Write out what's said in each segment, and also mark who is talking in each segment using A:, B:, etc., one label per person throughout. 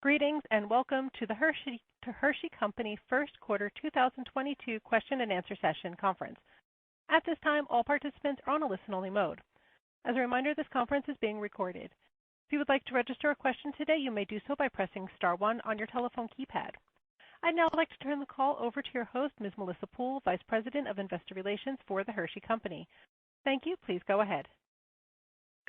A: Greetings and welcome to the Hershey Company First Quarter 2022 Question and Answer Session conference. At this time, all participants are on a listen-only mode. As a reminder, this conference is being recorded. If you would like to register a question today, you may do so by pressing star one on your telephone keypad. I'd now like to turn the call over to your host, Ms. Melissa Poole, Vice President of Investor Relations for the Hershey Company. Thank you. Please go ahead.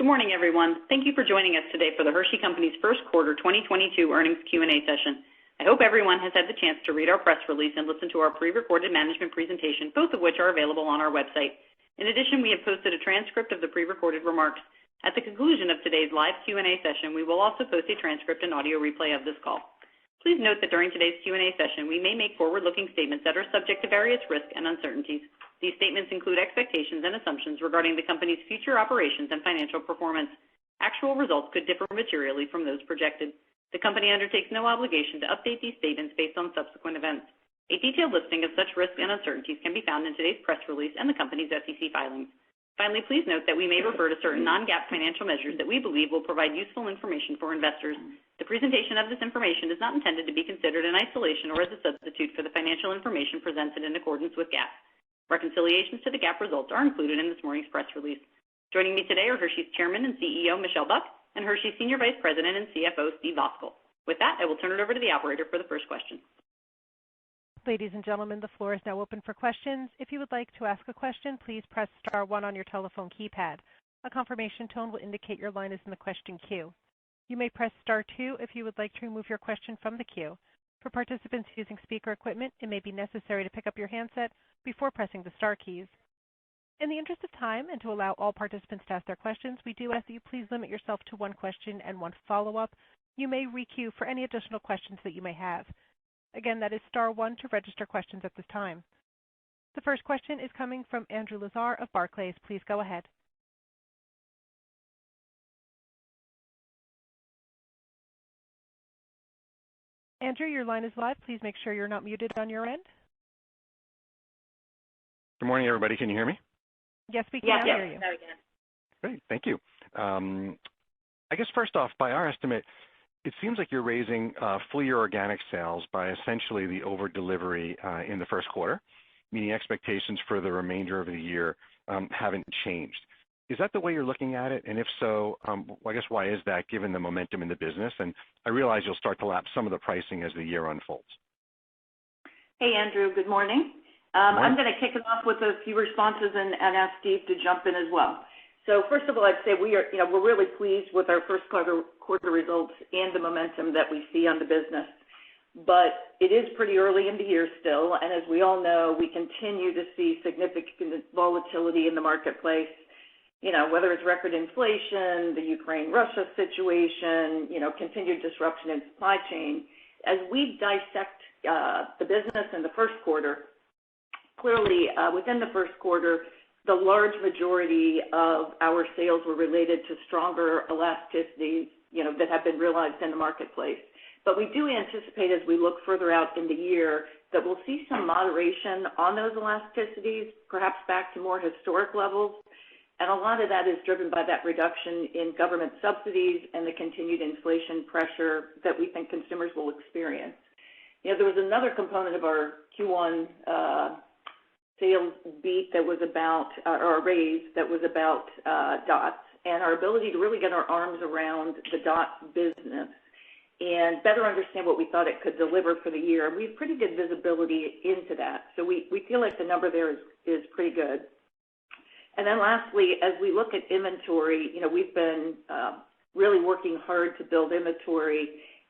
B: Good morning, everyone. Thank you for joining us today for the Hershey Company's First Quarter 2022 Earnings Q&A session. I hope everyone has had the chance to read our press release and listen to our pre-recorded management presentation, both of which are available on our website. In addition, we have posted a transcript of the pre-recorded remarks. At the conclusion of today's live Q&A session, we will also post a transcript and audio replay of this call. Please note that during today's Q&A session, we may make forward-looking statements that are subject to various risks and uncertainties. These statements include expectations and assumptions regarding the company's future operations and financial performance. Actual results could differ materially from those projected. The company undertakes no obligation to update these statements based on subsequent events. A detailed listing of such risks and uncertainties can be found in today's press release and the company's SEC filings. Finally, please note that we may refer to certain non-GAAP financial measures that we believe will provide useful information for investors. The presentation of this information is not intended to be considered in isolation or as a substitute for the financial information presented in accordance with GAAP. Reconciliations to the GAAP results are included in this morning's press release. Joining me today are Hershey's Chairman and CEO, Michelle Buck, and Hershey's Senior Vice President and CFO, Steve Voskuil. With that, I will turn it over to the operator for the first question.
A: Ladies and gentlemen, the floor is now open for questions. If you would like to ask a question, please press star one on your telephone keypad. A confirmation tone will indicate your line is in the question queue. You may press star two if you would like to remove your question from the queue. For participants using speaker equipment, it may be necessary to pick up your handset before pressing the star keys. In the interest of time and to allow all participants to ask their questions, we do ask that you please limit yourself to one question and one follow-up. You may re-queue for any additional questions that you may have. Again, that is star one to register questions at this time. The first question is coming from Andrew Lazar of Barclays. Please go ahead. Andrew, your line is live. Please make sure you're not muted on your end.
C: Good morning, everybody. Can you hear me?
A: Yes, we can hear you.
C: Great. Thank you. I guess first off, by our estimate, it seems like you're raising full-year organic sales by essentially the over-delivery in the first quarter, meaning expectations for the remainder of the year haven't changed. Is that the way you're looking at it? And if so, I guess why is that given the momentum in the business? And I realize you'll start to lap some of the pricing as the year unfolds.
D: Hey, Andrew. Good morning. I'm going to kick it off with a few responses and ask Steve to jump in as well. So first of all, I'd say we're really pleased with our first quarter results and the momentum that we see on the business. But it is pretty early in the year still, and as we all know, we continue to see significant volatility in the marketplace. Whether it's record inflation, the Ukraine-Russia situation, continued disruption in supply chain. As we dissect the business in the first quarter, clearly within the first quarter, the large majority of our sales were related to stronger elasticities, that have been realized in the marketplace. But we do anticipate as we look further out in the year that we'll see some moderation on those elasticities, perhaps back to more historic levels. And a lot of that is driven by that reduction in government subsidies and the continued inflation pressure that we think consumers will experience. There was another component of our Q1 sales beat that was about, or a raise that was about dots and our ability to really get our arms around the dots business and better understand what we thought it could deliver for the year. And we have pretty good visibility into that. So we feel like the number there is pretty good. And then lastly, as we look at inventory, we've been really working hard to build inventory,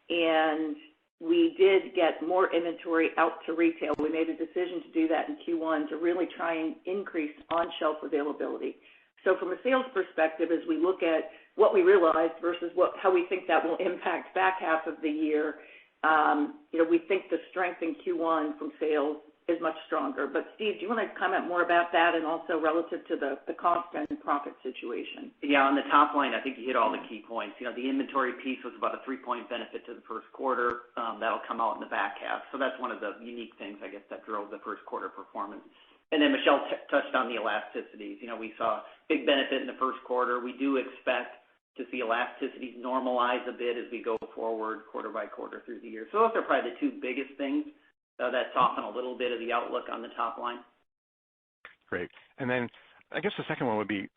D: and we did get more inventory out to retail. We made a decision to do that in Q1 to really try and increase on-shelf availability. So from a sales perspective, as we look at what we realized versus how we think that will impact back half of the year, we think the strength in Q1 from sales is much stronger. But Steve, do you want to comment more about that and also relative to the cost and profit situation?
E: Yeah, on the top line, I think you hit all the key points. The inventory piece was about a 3-point benefit to the first quarter. That'll come out in the back half. So that's one of the unique things, I guess, that drove the first quarter performance. And then Michelle touched on the elasticities. We saw big benefit in the first quarter. We do expect to see elasticities normalize a bit as we go forward quarter by quarter through the year. So those are probably the two biggest things that soften a little bit of the outlook on the top line.
C: Great. And then I guess the second one would be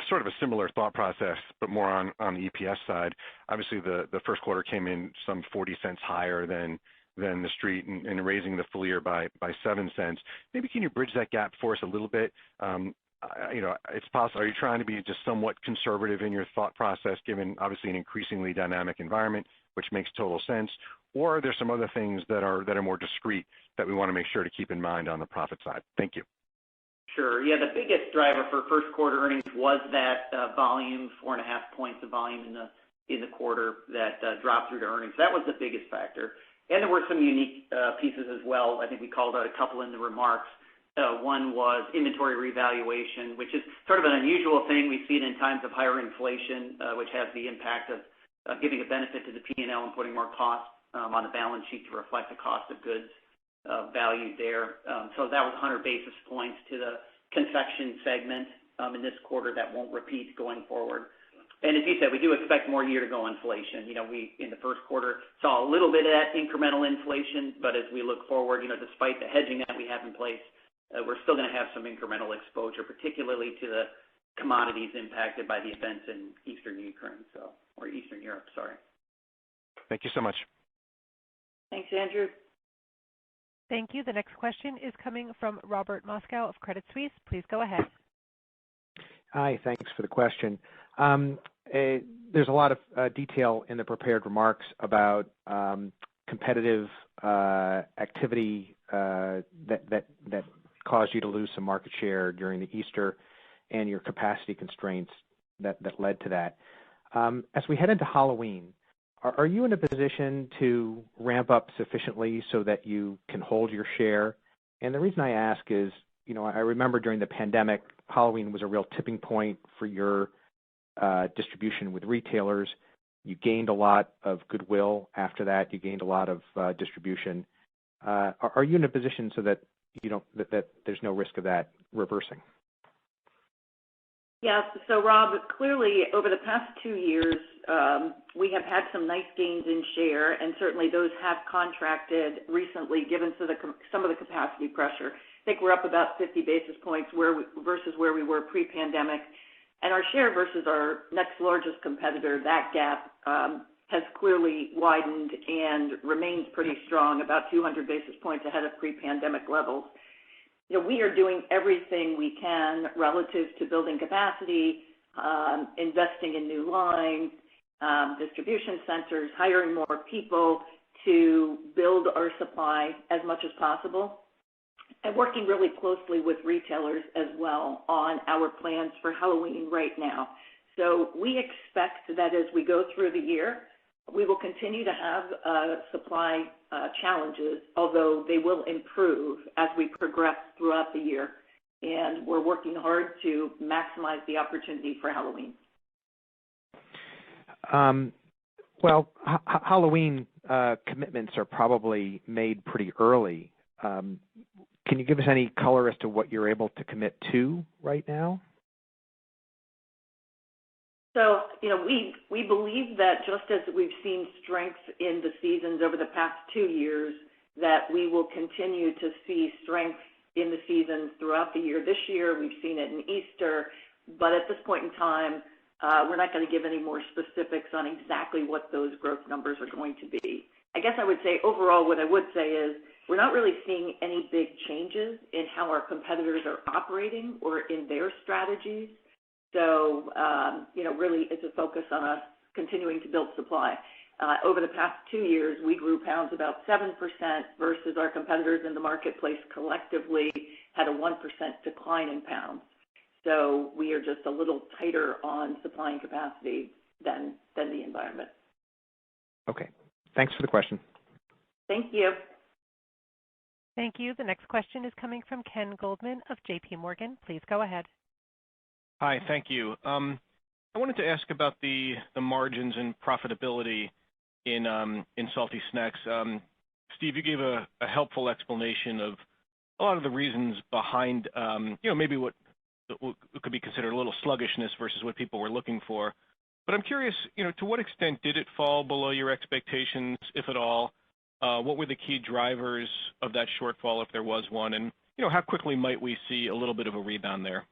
C: sort of a similar thought process, but more on the EPS side. Obviously, the first quarter came in some 40 cents higher than the street and raising the full year by 7 cents. Maybe can you bridge that gap for us a little bit? It's possible. Are you trying to be just somewhat conservative in your thought process, given obviously an increasingly dynamic environment, which makes total sense? Or are there some other things that are more discrete that we want to make sure to keep in mind on the profit side? Thank you.
E: Sure. Yeah, the biggest driver for first quarter earnings was that volume, 4.5 points of volume in the quarter that dropped through to earnings. That was the biggest factor. And there were some unique pieces as well. I think we called out a couple in the remarks. One was inventory revaluation, which is sort of an unusual thing. We see it in times of higher inflation, which has the impact of giving a benefit to the P&L and putting more cost on the balance sheet to reflect the cost of goods valued there. So that was 100 basis points to the confection segment in this quarter that won't repeat going forward. And as you said, we do expect more year-to-go inflation. We, in the first quarter, saw a little bit of that incremental inflation, but as we look forward, despite the hedging that we have in place, we're still going to have some incremental exposure, particularly to the commodities impacted by the events in Eastern Ukraine, or Eastern Europe, sorry.
C: Thank you so much.
D: Thanks, Andrew.
A: Thank you. The next question is coming from Robert Moskow of Credit Suisse. Please go ahead.
F: Hi, thanks for the question. There's a lot of detail in the prepared remarks about competitive activity that caused you to lose some market share during the Easter and your capacity constraints that led to that. As we head into Halloween, are you in a position to ramp up sufficiently so that you can hold your share? And the reason I ask is, I remember during the pandemic, Halloween was a real tipping point for your distribution with retailers. You gained a lot of goodwill after that. You gained a lot of distribution. Are you in a position so that that there's no risk of that reversing?
D: Yeah. So, Rob, clearly over the past 2 years, we have had some nice gains in share, and certainly those have contracted recently given some of the capacity pressure. I think we're up about 50 basis points versus where we were pre-pandemic. And our share versus our next largest competitor, that gap has clearly widened and remains pretty strong, about 200 basis points ahead of pre-pandemic levels. We are doing everything we can relative to building capacity, investing in new lines, distribution centers, hiring more people to build our supply as much as possible, and working really closely with retailers as well on our plans for Halloween right now. So we expect that as we go through the year, we will continue to have supply challenges, although they will improve as we progress throughout the year. And we're working hard to maximize the opportunity for Halloween.
F: Halloween commitments are probably made pretty early. Can you give us any color as to what you're able to commit to right now?
D: So, we believe that just as we've seen strength in the seasons over the past 2 years, that we will continue to see strength in the seasons throughout the year. This year, we've seen it in Easter, but at this point in time, we're not going to give any more specifics on exactly what those growth numbers are going to be. I guess I would say overall what I would say is we're not really seeing any big changes in how our competitors are operating or in their strategies. So, really it's a focus on us continuing to build supply. Over the past 2 years, we grew pounds about 7% versus our competitors in the marketplace collectively had a 1% decline in pounds. So we are just a little tighter on supply and capacity than the environment.
F: Okay. Thanks for the question.
D: Thank you.
A: Thank you. The next question is coming from Ken Goldman of J.P. Morgan. Please go ahead.
G: Hi, thank you. I wanted to ask about the margins and profitability in salty snacks. Steve, you gave a helpful explanation of a lot of the reasons behind, maybe what could be considered a little sluggishness versus what people were looking for. But I'm curious, to what extent did it fall below your expectations, if at all? What were the key drivers of that shortfall, if there was one? And, how quickly might we see a little bit of a rebound there?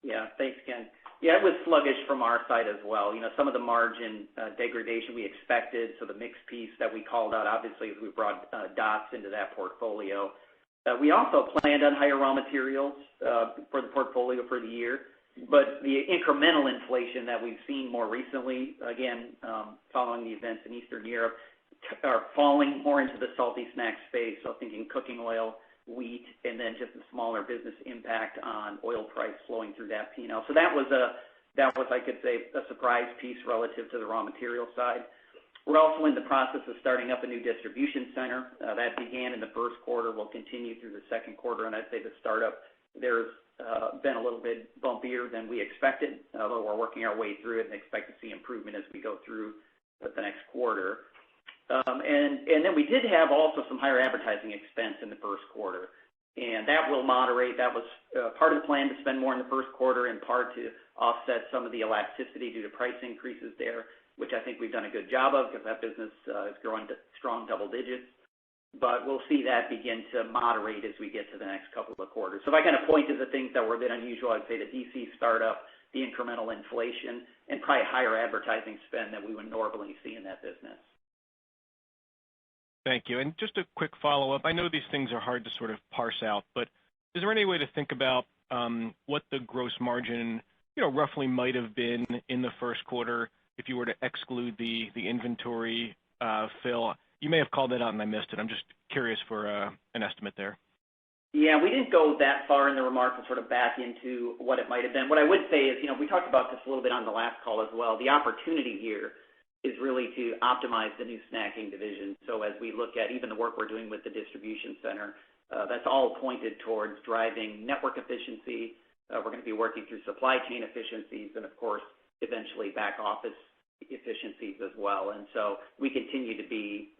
E: Yeah, thanks, Ken. Yeah, it was sluggish from our side as well. Some of the margin degradation we expected, so the mix piece that we called out, obviously, as we brought DOTS into that portfolio. We also planned on higher raw materials for the portfolio for the year. But the incremental inflation that we've seen more recently, again, following the events in Eastern Europe, are falling more into the salty snack space, so thinking cooking oil, wheat, and then just a smaller business impact on oil price flowing through that P&L. So that was, I could say, a surprise piece relative to the raw material side. We're also in the process of starting up a new distribution center. That began in the first quarter, will continue through the second quarter, and I'd say the startup there's been a little bit bumpier than we expected, although we're working our way through it and expect to see improvement as we go through the next quarter. And then we did have also some higher advertising expense in the first quarter, and that will moderate. That was part of the plan to spend more in the first quarter, in part to offset some of the elasticity due to price increases there, which I think we've done a good job of because that business is growing to strong double digits. But we'll see that begin to moderate as we get to the next couple of quarters. So if I kind of point to the things that were a bit unusual, I'd say the DC startup, the incremental inflation, and probably higher advertising spend that we would normally see in that business.
G: Thank you. And just a quick follow-up. I know these things are hard to sort of parse out, but is there any way to think about what the gross margin, roughly might have been in the first quarter if you were to exclude the inventory fill? You may have called that out and I missed it. I'm just curious for an estimate there.
E: Yeah, we didn't go that far in the remarks and sort of back into what it might have been. What I would say is, we talked about this a little bit on the last call as well. The opportunity here is really to optimize the new snacking division. So as we look at even the work we're doing with the distribution center, that's all pointed towards driving network efficiency. We're going to be working through supply chain efficiencies and, of course, eventually back office efficiencies as well. And so we continue to be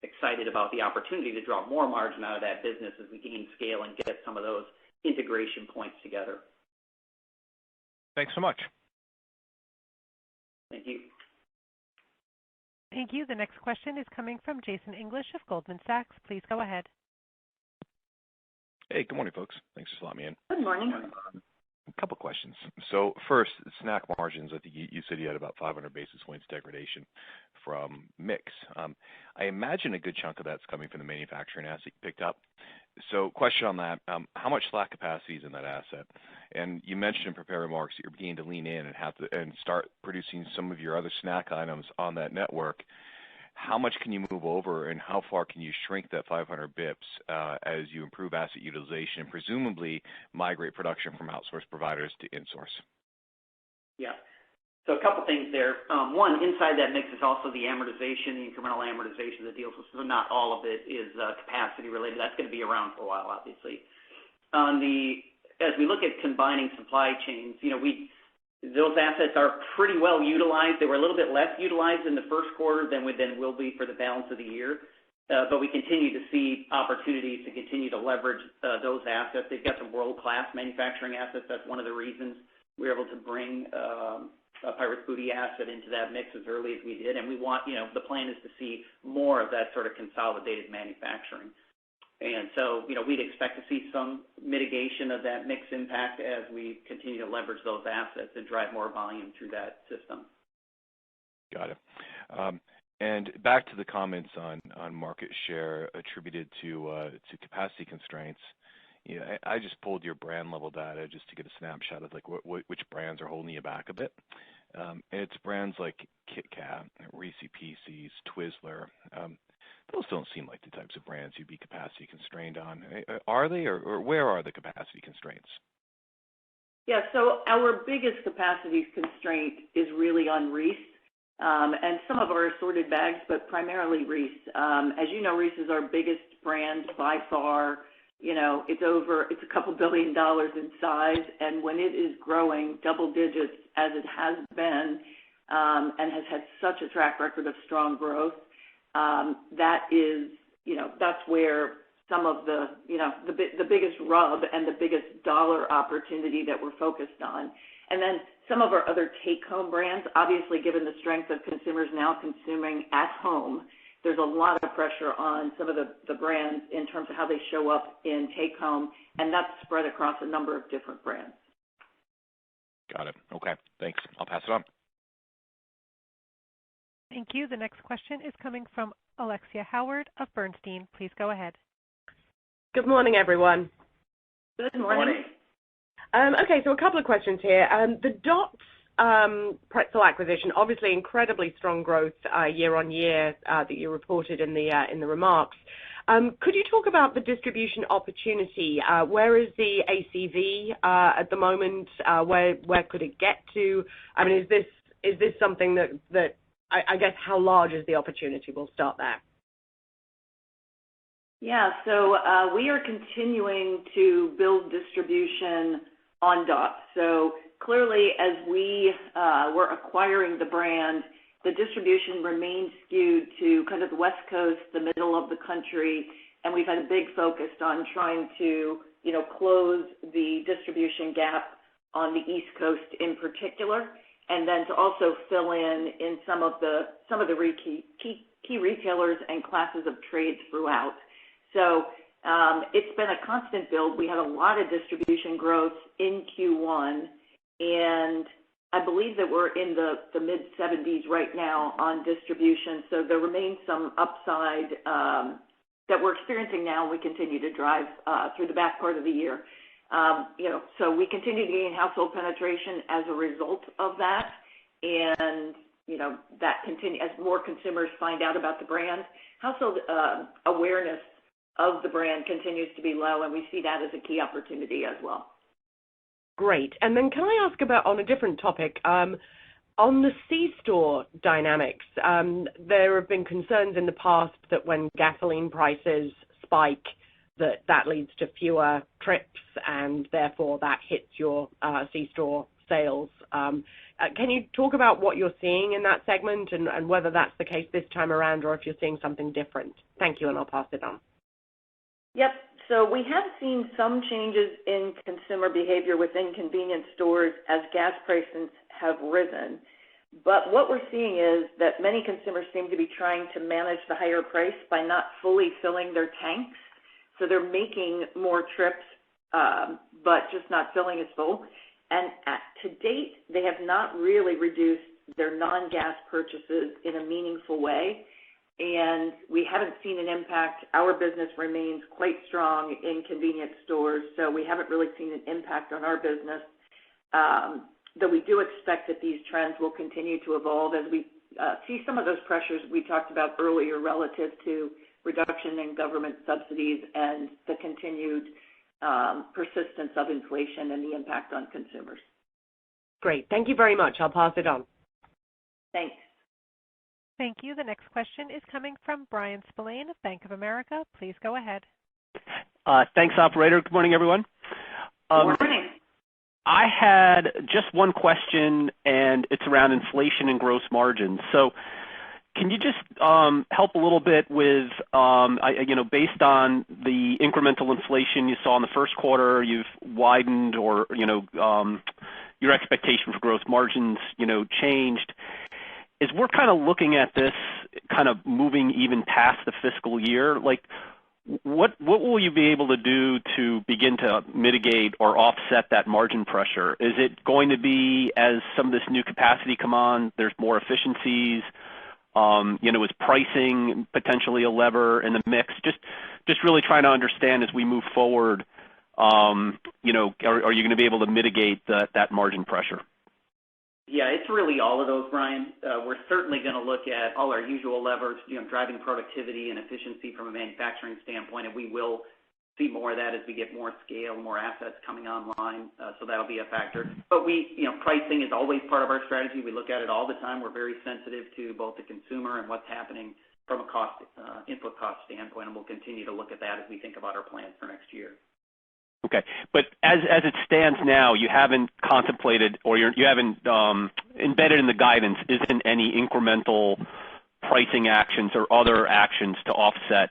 E: excited about the opportunity to draw more margin out of that business as we gain scale and get some of those integration points together.
G: Thanks so much.
E: Thank you.
A: Thank you. The next question is coming from Jason English of Goldman Sachs. Please go ahead.
H: Hey, good morning, folks. Thanks for slotting me in.
D: Good morning.
H: A couple questions. So first, snack margins, I think you said you had about 500 basis points degradation from mix. I imagine a good chunk of that's coming from the manufacturing asset you picked up. So question on that, how much slack capacity is in that asset? And you mentioned in prepared remarks that you're beginning to lean in and start producing some of your other snack items on that network. How much can you move over, and how far can you shrink that 500 bips as you improve asset utilization and presumably migrate production from outsourced providers to insource?
E: Yeah. So a couple things there. One, inside that mix is also the amortization, the incremental amortization that deals with, so not all of it is capacity related. That's going to be around for a while, obviously. As we look at combining supply chains, those assets are pretty well utilized. They were a little bit less utilized in the first quarter than will be for the balance of the year. But we continue to see opportunities to continue to leverage those assets. They've got some world-class manufacturing assets. That's one of the reasons we were able to bring a Pirate's Booty asset into that mix as early as we did. And we want, the plan is to see more of that sort of consolidated manufacturing. And so, we'd expect to see some mitigation of that mix impact as we continue to leverage those assets and drive more volume through that system.
H: Got it. And back to the comments on market share attributed to capacity constraints. I just pulled your brand level data just to get a snapshot of which brands are holding you back a bit. And it's brands like Kit Kat, Reese's Pieces, Twizzler. Those don't seem like the types of brands you'd be capacity constrained on. Are they, or where are the capacity constraints?
D: Yeah, so our biggest capacity constraint is really on Reese and some of our assorted bags, but primarily Reese. As you know, Reese is our biggest brand by far. It's a couple $2 billion in size, and when it is growing double digits as it has been and has had such a track record of strong growth, that's where some of the biggest rub and the biggest dollar opportunity that we're focused on. And then some of our other take-home brands, obviously given the strength of consumers now consuming at home, there's a lot of pressure on some of the brands in terms of how they show up in take-home, and that's spread across a number of different brands.
H: Got it. Okay, thanks. I'll pass it on.
A: Thank you. The next question is coming from Alexia Howard of Bernstein. Please go ahead.
I: Good morning, everyone.
D: Good morning.
I: Okay, so a couple of questions here. The Dots pretzel acquisition, obviously incredibly strong growth year on year that you reported in the remarks. Could you talk about the distribution opportunity? Where is the ACV at the moment? Where could it get to? I mean, is this something that I guess how large is the opportunity? We'll start there.
D: Yeah, so we are continuing to build distribution on Dots. So clearly, as we were acquiring the brand, the distribution remains skewed to kind of the West Coast, the middle of the country, and we've had a big focus on trying to, close the distribution gap on the East Coast in particular, and then to also fill in some of the key retailers and classes of trades throughout. So it's been a constant build. We had a lot of distribution growth in Q1, and I believe that we're in the mid-70s right now on distribution. So there remains some upside that we're experiencing now, and we continue to drive through the back part of the year. So we continue to gain household penetration as a result of that, and that continues as more consumers find out about the brand. Household awareness of the brand continues to be low, and we see that as a key opportunity as well.
I: Great. And then can I ask about, on a different topic, on the C-store dynamics, there have been concerns in the past that when gasoline prices spike, that leads to fewer trips, and therefore that hits your C-store sales. Can you talk about what you're seeing in that segment and whether that's the case this time around or if you're seeing something different? Thank you, and I'll pass it on.
D: Yep. So we have seen some changes in consumer behavior within convenience stores as gas prices have risen. But what we're seeing is that many consumers seem to be trying to manage the higher price by not fully filling their tanks. So they're making more trips, but just not filling as full. And to date, they have not really reduced their non-gas purchases in a meaningful way. And we haven't seen an impact. Our business remains quite strong in convenience stores, so we haven't really seen an impact on our business. Though we do expect that these trends will continue to evolve as we see some of those pressures we talked about earlier relative to reduction in government subsidies and the continued persistence of inflation and the impact on consumers.
I: Great. Thank you very much. I'll pass it on.
D: Thanks.
A: Thank you. The next question is coming from Brian Spillane of Bank of America. Please go ahead.
J: Thanks, operator. Good morning, everyone.
D: Good morning.
J: I had just one question, and it's around inflation and gross margins. So can you just help a little bit with, based on the incremental inflation you saw in the first quarter, you've widened or, your expectation for gross margins, changed. As we're kind of looking at this kind of moving even past the fiscal year, like what will you be able to do to begin to mitigate or offset that margin pressure? Is it going to be, as some of this new capacity come on, there's more efficiencies? Is pricing potentially a lever in the mix? Just really trying to understand as we move forward, are you going to be able to mitigate that margin pressure?
E: Yeah, it's really all of those, Brian. We're certainly going to look at all our usual levers, driving productivity and efficiency from a manufacturing standpoint, and we will see more of that as we get more scale, more assets coming online. So that'll be a factor. But pricing is always part of our strategy. We look at it all the time. We're very sensitive to both the consumer and what's happening from a input cost standpoint, and we'll continue to look at that as we think about our plans for next year.
J: Okay, but as it stands now, you haven't contemplated or you haven't embedded in the guidance isn't any incremental pricing actions or other actions to offset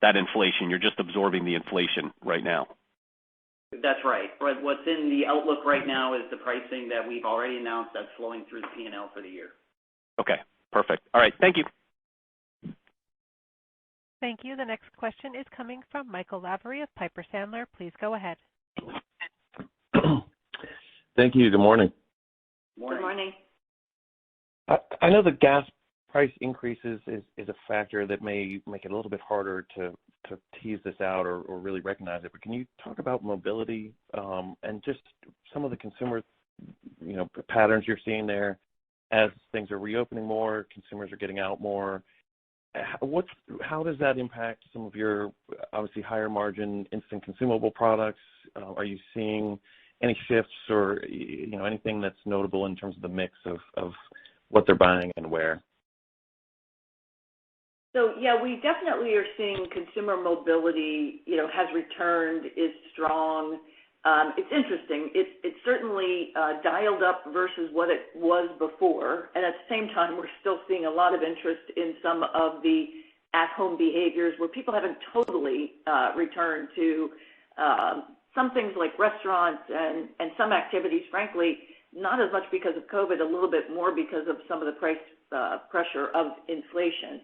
J: that inflation. You're just absorbing the inflation right now.
E: That's right. What's in the outlook right now is the pricing that we've already announced that's flowing through the P&L for the year.
J: Okay, perfect. All right, thank you.
A: Thank you. The next question is coming from Michael Lavery of Piper Sandler. Please go ahead.
K: Thank you. Good morning.
E: Morning.
D: Good morning.
K: I know the gas price increases is a factor that may make it a little bit harder to tease this out or really recognize it. But can you talk about mobility and just some of the consumer, patterns you're seeing there as things are reopening more, consumers are getting out more? How does that impact some of your obviously higher margin instant consumable products? Are you seeing any shifts or anything that's notable in terms of the mix of what they're buying and where?
D: So yeah, we definitely are seeing consumer mobility, has returned, is strong. It's interesting. It's certainly dialed up versus what it was before, and at the same time, we're still seeing a lot of interest in some of the at-home behaviors where people haven't totally returned to some things like restaurants and some activities, frankly, not as much because of COVID, a little bit more because of some of the price pressure of inflation.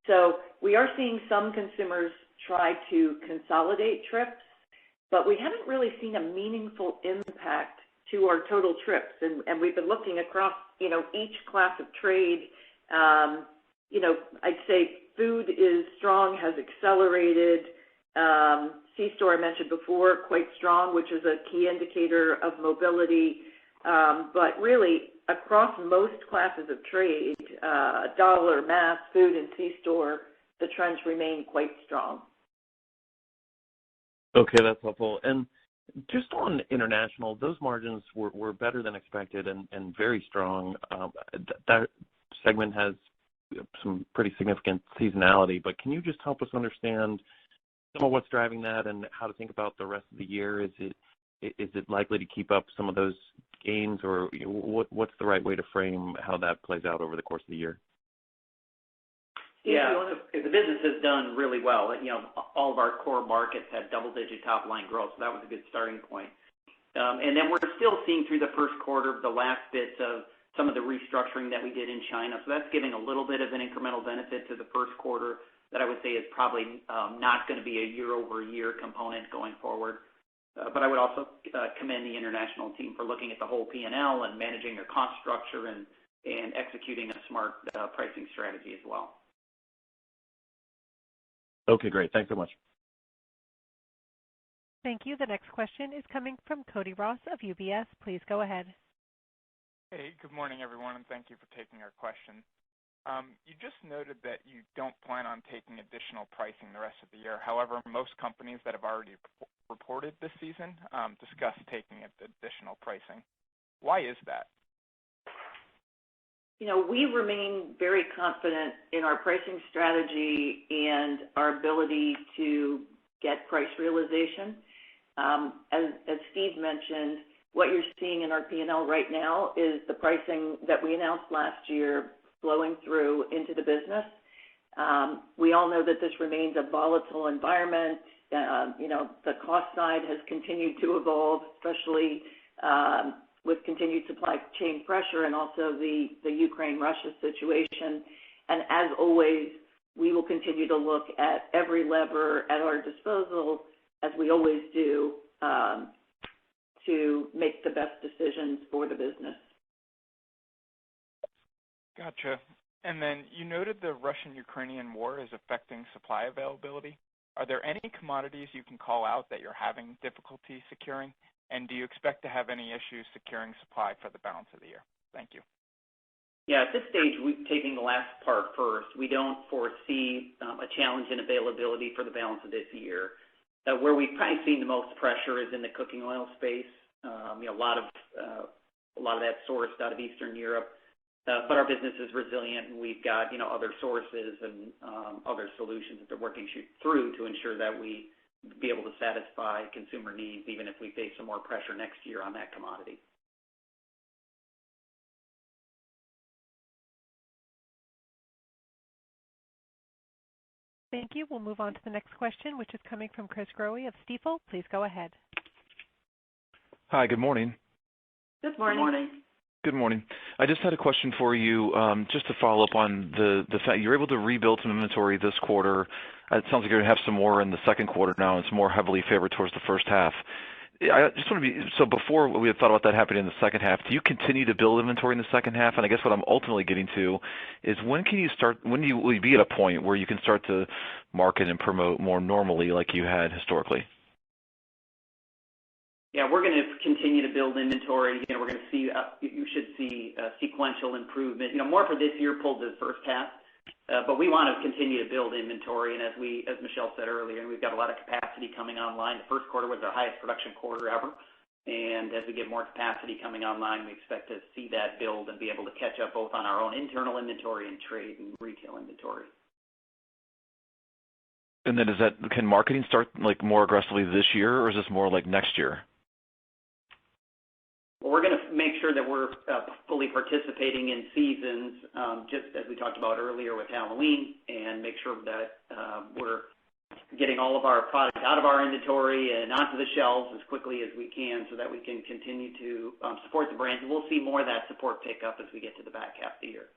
D: So we are seeing some consumers try to consolidate trips, but we haven't really seen a meaningful impact to our total trips. And we've been looking across, each class of trade. I'd say food is strong, has accelerated. C-store, I mentioned before, quite strong, which is a key indicator of mobility. But really, across most classes of trade, dollar, mass, food, and C-store, the trends remain quite strong.
K: Okay, that's helpful. And just on international, those margins were better than expected and very strong. That segment has some pretty significant seasonality, but can you just help us understand some of what's driving that and how to think about the rest of the year? Is it likely to keep up some of those gains, or what's the right way to frame how that plays out over the course of the year?
E: Yeah, the business has done really well. All of our core markets had double-digit top-line growth, so that was a good starting point. And then we're still seeing through the first quarter the last bits of some of the restructuring that we did in China. So that's giving a little bit of an incremental benefit to the first quarter that I would say is probably not going to be a year-over-year component going forward. But I would also commend the international team for looking at the whole P&L and managing their cost structure and executing a smart pricing strategy as well.
K: Okay, great. Thanks so much.
A: Thank you. The next question is coming from Cody Ross of UBS. Please go ahead.
L: Hey, good morning, everyone, and thank you for taking our question. You just noted that you don't plan on taking additional pricing the rest of the year. However, most companies that have already reported this season discuss taking additional pricing. Why is that?
D: We remain very confident in our pricing strategy and our ability to get price realization. As Steve mentioned, what you're seeing in our P&L right now is the pricing that we announced last year flowing through into the business. We all know that this remains a volatile environment. The cost side has continued to evolve, especially with continued supply chain pressure and also the Ukraine-Russia situation. And as always, we will continue to look at every lever at our disposal, as we always do, to make the best decisions for the business.
L: Gotcha. And then you noted the Russian-Ukrainian war is affecting supply availability. Are there any commodities you can call out that you're having difficulty securing? And do you expect to have any issues securing supply for the balance of the year? Thank you.
E: Yeah, at this stage, we're taking the last part first. We don't foresee a challenge in availability for the balance of this year. Where we've probably seen the most pressure is in the cooking oil space. A lot of that sourced out of Eastern Europe. But our business is resilient, and we've got other sources and other solutions that they're working through to ensure that we be able to satisfy consumer needs, even if we face some more pressure next year on that commodity.
A: Thank you. We'll move on to the next question, which is coming from Chris Growe of Stifel. Please go ahead.
M: Hi, good morning.
D: Good morning.
E: Good morning.
M: Good morning. I just had a question for you, just to follow up on the fact you're able to rebuild some inventory this quarter. It sounds like you're going to have some more in the second quarter now. It's more heavily favored towards the first half. I just want to be, so before we had thought about that happening in the second half, do you continue to build inventory in the second half? And I guess what I'm ultimately getting to is when will you be at a point where you can start to market and promote more normally like you had historically?
E: Yeah, we're going to continue to build inventory. We're going to see, you should see sequential improvement, more for this year pulled to the first half. But we want to continue to build inventory. And as Michelle said earlier, we've got a lot of capacity coming online. The first quarter was our highest production quarter ever. And as we get more capacity coming online, we expect to see that build and be able to catch up both on our own internal inventory and trade and retail inventory.
M: And then can marketing start like more aggressively this year, or is this more like next year?
E: Well, we're going to make sure that we're fully participating in seasons, just as we talked about earlier with Halloween, and make sure that we're getting all of our products out of our inventory and onto the shelves as quickly as we can so that we can continue to support the brands. And we'll see more of that support pick up as we get to the back half of the year.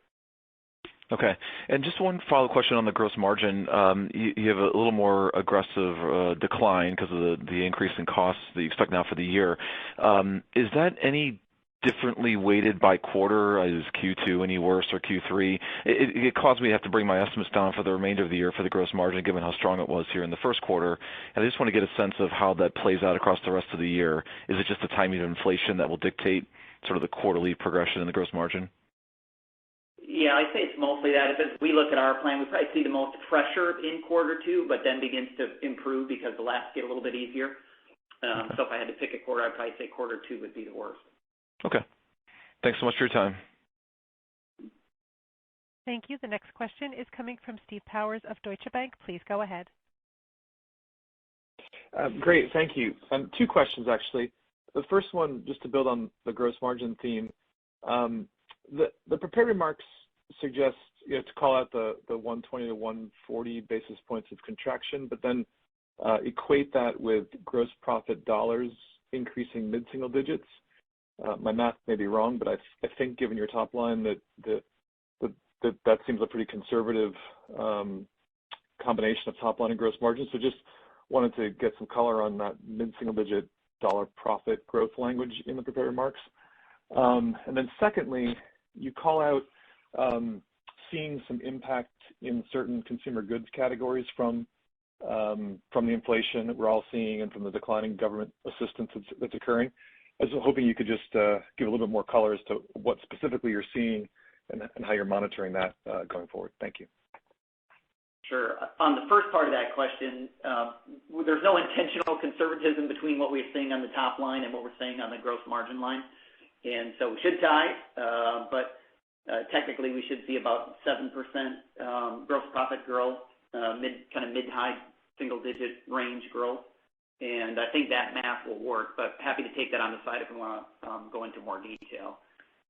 E: Okay. And just one follow-up question on the gross margin. You have a little more aggressive decline because of the increase in costs that you expect now for the year. Is that any differently weighted by quarter? Is Q2 any worse or Q3? It caused me to have to bring my estimates down for the remainder of the year for the gross margin, given how strong it was here in the first quarter. And I just want to get a sense of how that plays out across the rest of the year. Is it just the timing of inflation that will dictate sort of the quarterly progression in the gross margin? Yeah, I'd say it's mostly that. As we look at our plan, we probably see the most pressure in quarter two, but then begins to improve because the laps get a little bit easier. So if I had to pick a quarter, I'd probably say quarter two would be the worst. Okay. Thanks so much for your time.
A: Thank you. The next question is coming from Steve Powers of Deutsche Bank. Please go ahead.
N: Great. Thank you. Two questions, actually. The first one, just to build on the gross margin theme. The prepared remarks suggest to call out the 120 to 140 basis points of contraction, but then equate that with gross profit dollars increasing mid-single digits. My math may be wrong, but I think given your top line that seems a pretty conservative combination of top line and gross margin. So just wanted to get some color on that mid-single digit dollar profit growth language in the prepared remarks. And then secondly, you call out seeing some impact in certain consumer goods categories from the inflation that we're all seeing and from the declining government assistance that's occurring. I was hoping you could just give a little bit more color as to what specifically you're seeing and how you're monitoring that going forward. Thank you.
E: Sure. On the first part of that question, there's no intentional conservatism between what we're seeing on the top line and what we're seeing on the gross margin line. And so we should tie, but technically we should see about 7% gross profit growth, mid-high single-digit range growth. And I think that math will work, but happy to take that on the side if we want to go into more detail.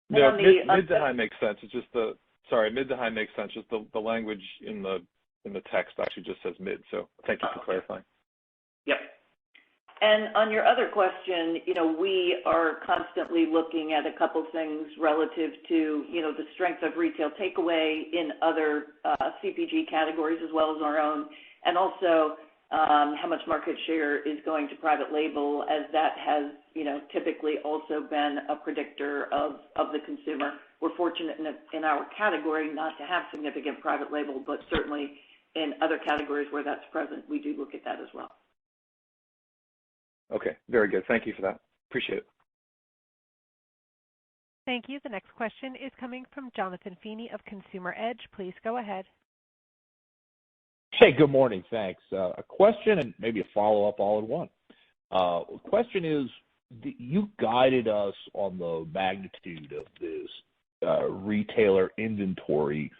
N: No, mid to high makes sense. It's just mid to high makes sense. Just the language in the text actually just says mid. So thank you for clarifying.
E: Yep.
D: And on your other question, we are constantly looking at a couple things relative to, the strength of retail takeaway in other CPG categories as well as our own, and also how much market share is going to private label, as that has, typically also been a predictor of the consumer. We're fortunate in our category not to have significant private label, but certainly in other categories where that's present, we do look at that as well.
N: Okay, very good. Thank you for that. Appreciate it.
A: Thank you. The next question is coming from Jonathan Feeney of Consumer Edge. Please go ahead.
O: Hey, good morning. Thanks. A question and maybe a follow-up all in one. Question is, you guided us on the magnitude of this retailer inventory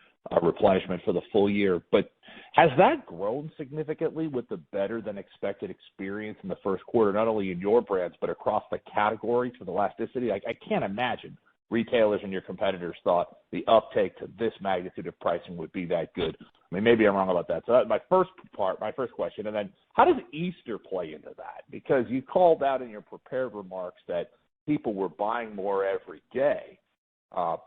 O: replenishment for the full year, but has that grown significantly with the better than expected experience in the first quarter, not only in your brands, but across the category for the elasticity? I can't imagine retailers and your competitors thought the uptake to this magnitude of pricing would be that good. I mean, maybe I'm wrong about that. So that's my first question. And then how does Easter play into that? Because you called out in your prepared remarks that people were buying more every day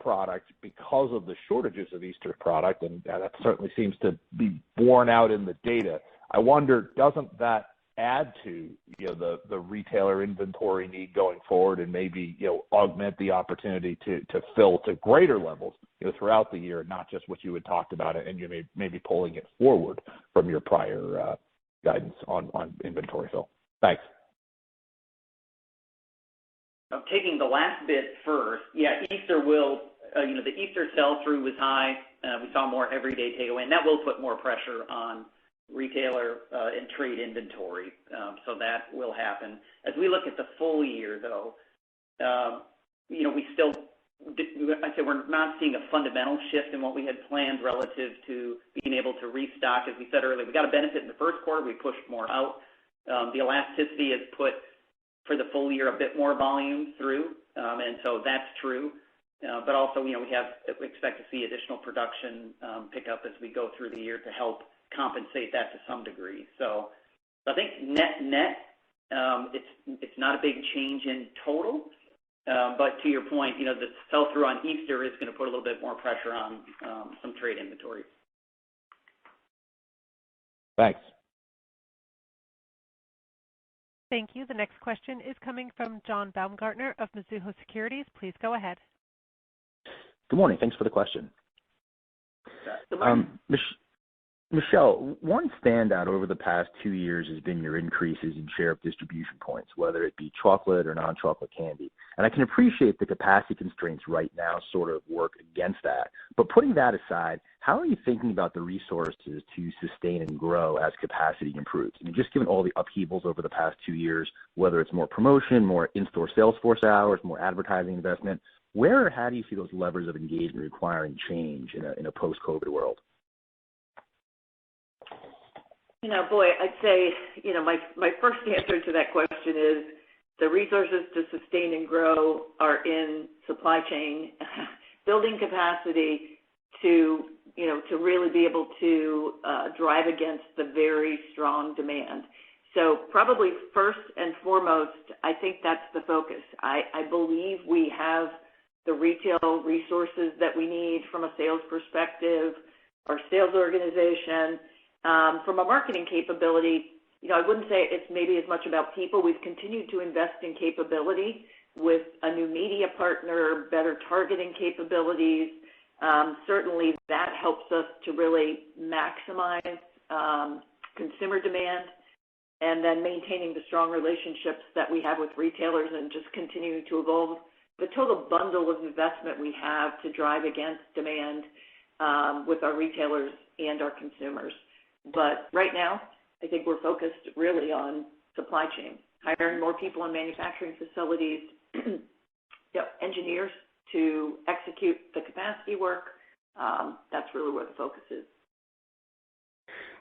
O: product because of the shortages of Easter product, and that certainly seems to be borne out in the data. I wonder, doesn't that add to the retailer inventory need going forward, and maybe augment the opportunity to fill to greater levels throughout the year, not just what you had talked about, and you may be pulling it forward from your prior guidance on inventory fill. Thanks.
E: Taking the last bit first, Easter will, the Easter sell-through was high. We saw more everyday takeaway, and that will put more pressure on retailer and trade inventory. So that will happen. As we look at the full year, though, we still, I'd say we're not seeing a fundamental shift in what we had planned relative to being able to restock. As we said earlier, we got a benefit in the first quarter. We pushed more out. The elasticity has put, for the full year, a bit more volume through, and so that's true. But also, we expect to see additional production pick up as we go through the year to help compensate that to some degree. So I think net, it's not a big change in total. But to your point, the sell-through on Easter is going to put a little bit more pressure on some trade inventory.
O: Thanks.
A: Thank you. The next question is coming from John Baumgartner of Mizuho Securities. Please go ahead.
P: Good morning. Thanks for the question.
E: Good morning.
P: Michelle, one standout over the past 2 years has been your increases in share of distribution points, whether it be chocolate or non-chocolate candy. And I can appreciate the capacity constraints right now sort of work against that. But putting that aside, how are you thinking about the resources to sustain and grow as capacity improves? I mean, just given all the upheavals over the past 2 years, whether it's more promotion, more in-store sales force hours, more advertising investment, where or how do you see those levers of engagement requiring change in a post-COVID world?
D: I'd say, my first answer to that question is the resources to sustain and grow are in supply chain, building capacity to really be able to drive against the very strong demand. So probably first and foremost, I think that's the focus. I believe we have the retail resources that we need from a sales perspective, our sales organization. From a marketing capability, I wouldn't say it's maybe as much about people. We've continued to invest in capability with a new media partner, better targeting capabilities. Certainly that helps us to really maximize consumer demand, and then maintaining the strong relationships that we have with retailers and just continuing to evolve the total bundle of investment we have to drive against demand with our retailers and our consumers. But right now, I think we're focused really on supply chain, hiring more people in manufacturing facilities, engineers to execute the capacity work. That's really where the focus is.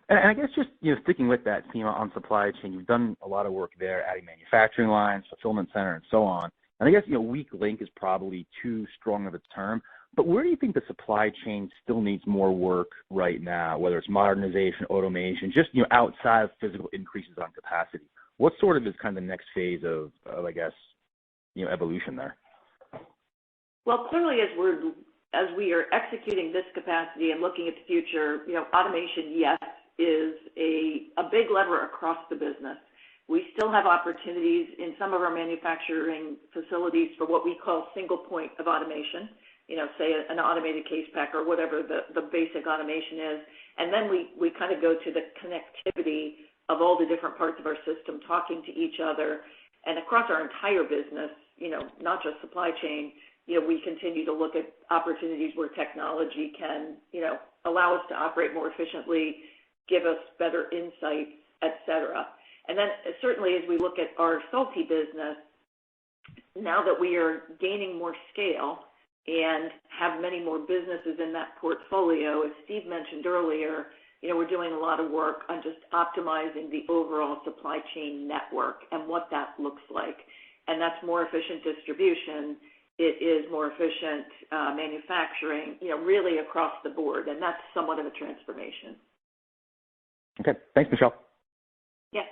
P: And I guess just sticking with that theme on supply chain, you've done a lot of work there, adding manufacturing lines, fulfillment center, and so on. And I guess weak link is probably too strong of a term. But where do you think the supply chain still needs more work right now, whether it's modernization, automation, just outside of physical increases on capacity? What sort of is kind of the next phase of I guess, evolution there?
D: Well, clearly as we are executing this capacity and looking at the future, automation, yes, is a big lever across the business. We still have opportunities in some of our manufacturing facilities for what we call single point of automation, say an automated case pack or whatever the basic automation is. And then we kind of go to the connectivity of all the different parts of our system talking to each other. And across our entire business, not just supply chain, we continue to look at opportunities where technology can, allow us to operate more efficiently, give us better insights, et cetera. And then certainly as we look at our salty business, now that we are gaining more scale and have many more businesses in that portfolio, as Steve mentioned earlier, we're doing a lot of work on just optimizing the overall supply chain network and what that looks like. And that's more efficient distribution. it is more efficient manufacturing, really across the board, and that's somewhat of a transformation.
P: Okay. Thanks, Michelle.
D: Yes.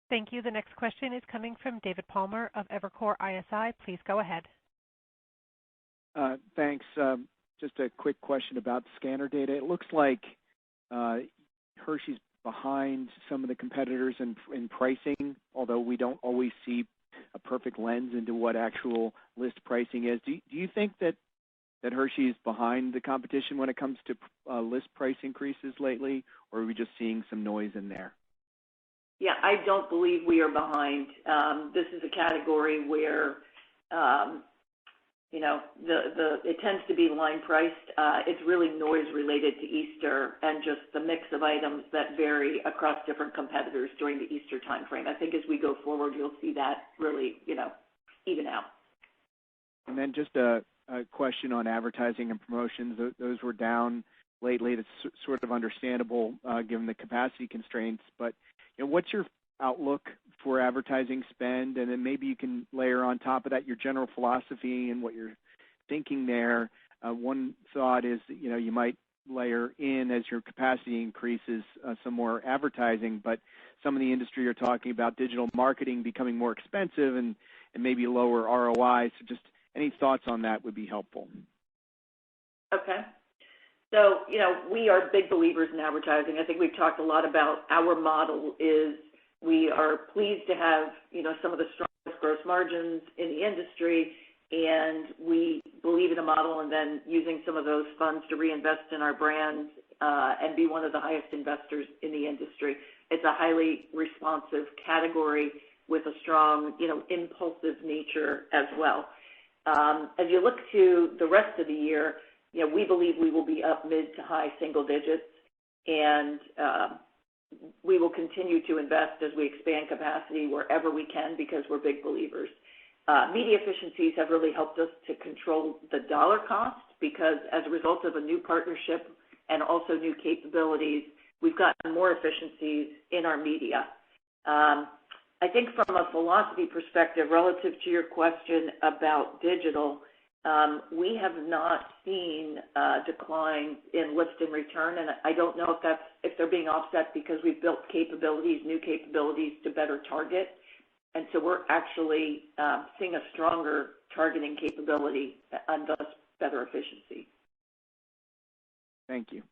A: Thank you. The next question is coming from David Palmer of Evercore ISI. Please go ahead.
Q: Thanks. Just a quick question about scanner data. It looks like Hershey's behind some of the competitors in pricing, although we don't always see a perfect lens into what actual list pricing is. Do you think that Hershey is behind the competition when it comes to list price increases lately, or are we just seeing some noise in there?
D: Yeah, I don't believe we are behind. This is a category where, it tends to be line priced. It's really noise related to Easter and just the mix of items that vary across different competitors during the Easter timeframe. I think as we go forward, you'll see that really, even out.
Q: And then just a question on advertising and promotions. Those were down lately. It's sort of understandable given the capacity constraints. But what's your outlook for advertising spend? And then maybe you can layer on top of that your general philosophy and what you're thinking there. One thought is that, you might layer in as your capacity increases some more advertising, but some of the industry are talking about digital marketing becoming more expensive and maybe lower ROI. So just any thoughts on that would be helpful.
D: Okay. So, we are big believers in advertising. I think we've talked a lot about our model is we are pleased to have, some of the strongest gross margins in the industry, and we believe in a model and then using some of those funds to reinvest in our brands and be one of the highest investors in the industry. It's a highly responsive category with a strong, impulsive nature as well. As you look to the rest of the year, we believe we will be up mid to high single digits, and we will continue to invest as we expand capacity wherever we can because we're big believers. Media efficiencies have really helped us to control the dollar cost because as a result of a new partnership and also new capabilities, we've gotten more efficiencies in our media. I think from a philosophy perspective, relative to your question about digital, we have not seen a decline in lift and return, and I don't know if they're being offset because we've built new capabilities to better target, and so we're actually seeing a stronger targeting capability and thus better efficiency.
Q: Thank you.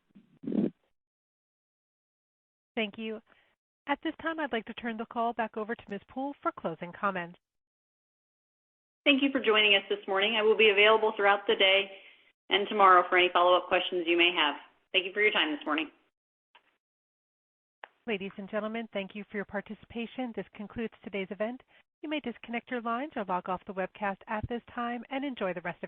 A: Thank you. At this time, I'd like to turn the call back over to Ms. Poole for closing comments.
B: Thank you for joining us this morning. I will be available throughout the day and tomorrow for any follow-up questions you may have. Thank you for your time this morning.
A: Ladies and gentlemen, thank you for your participation. This concludes today's event. You may disconnect your lines or log off the webcast at this time and enjoy the rest of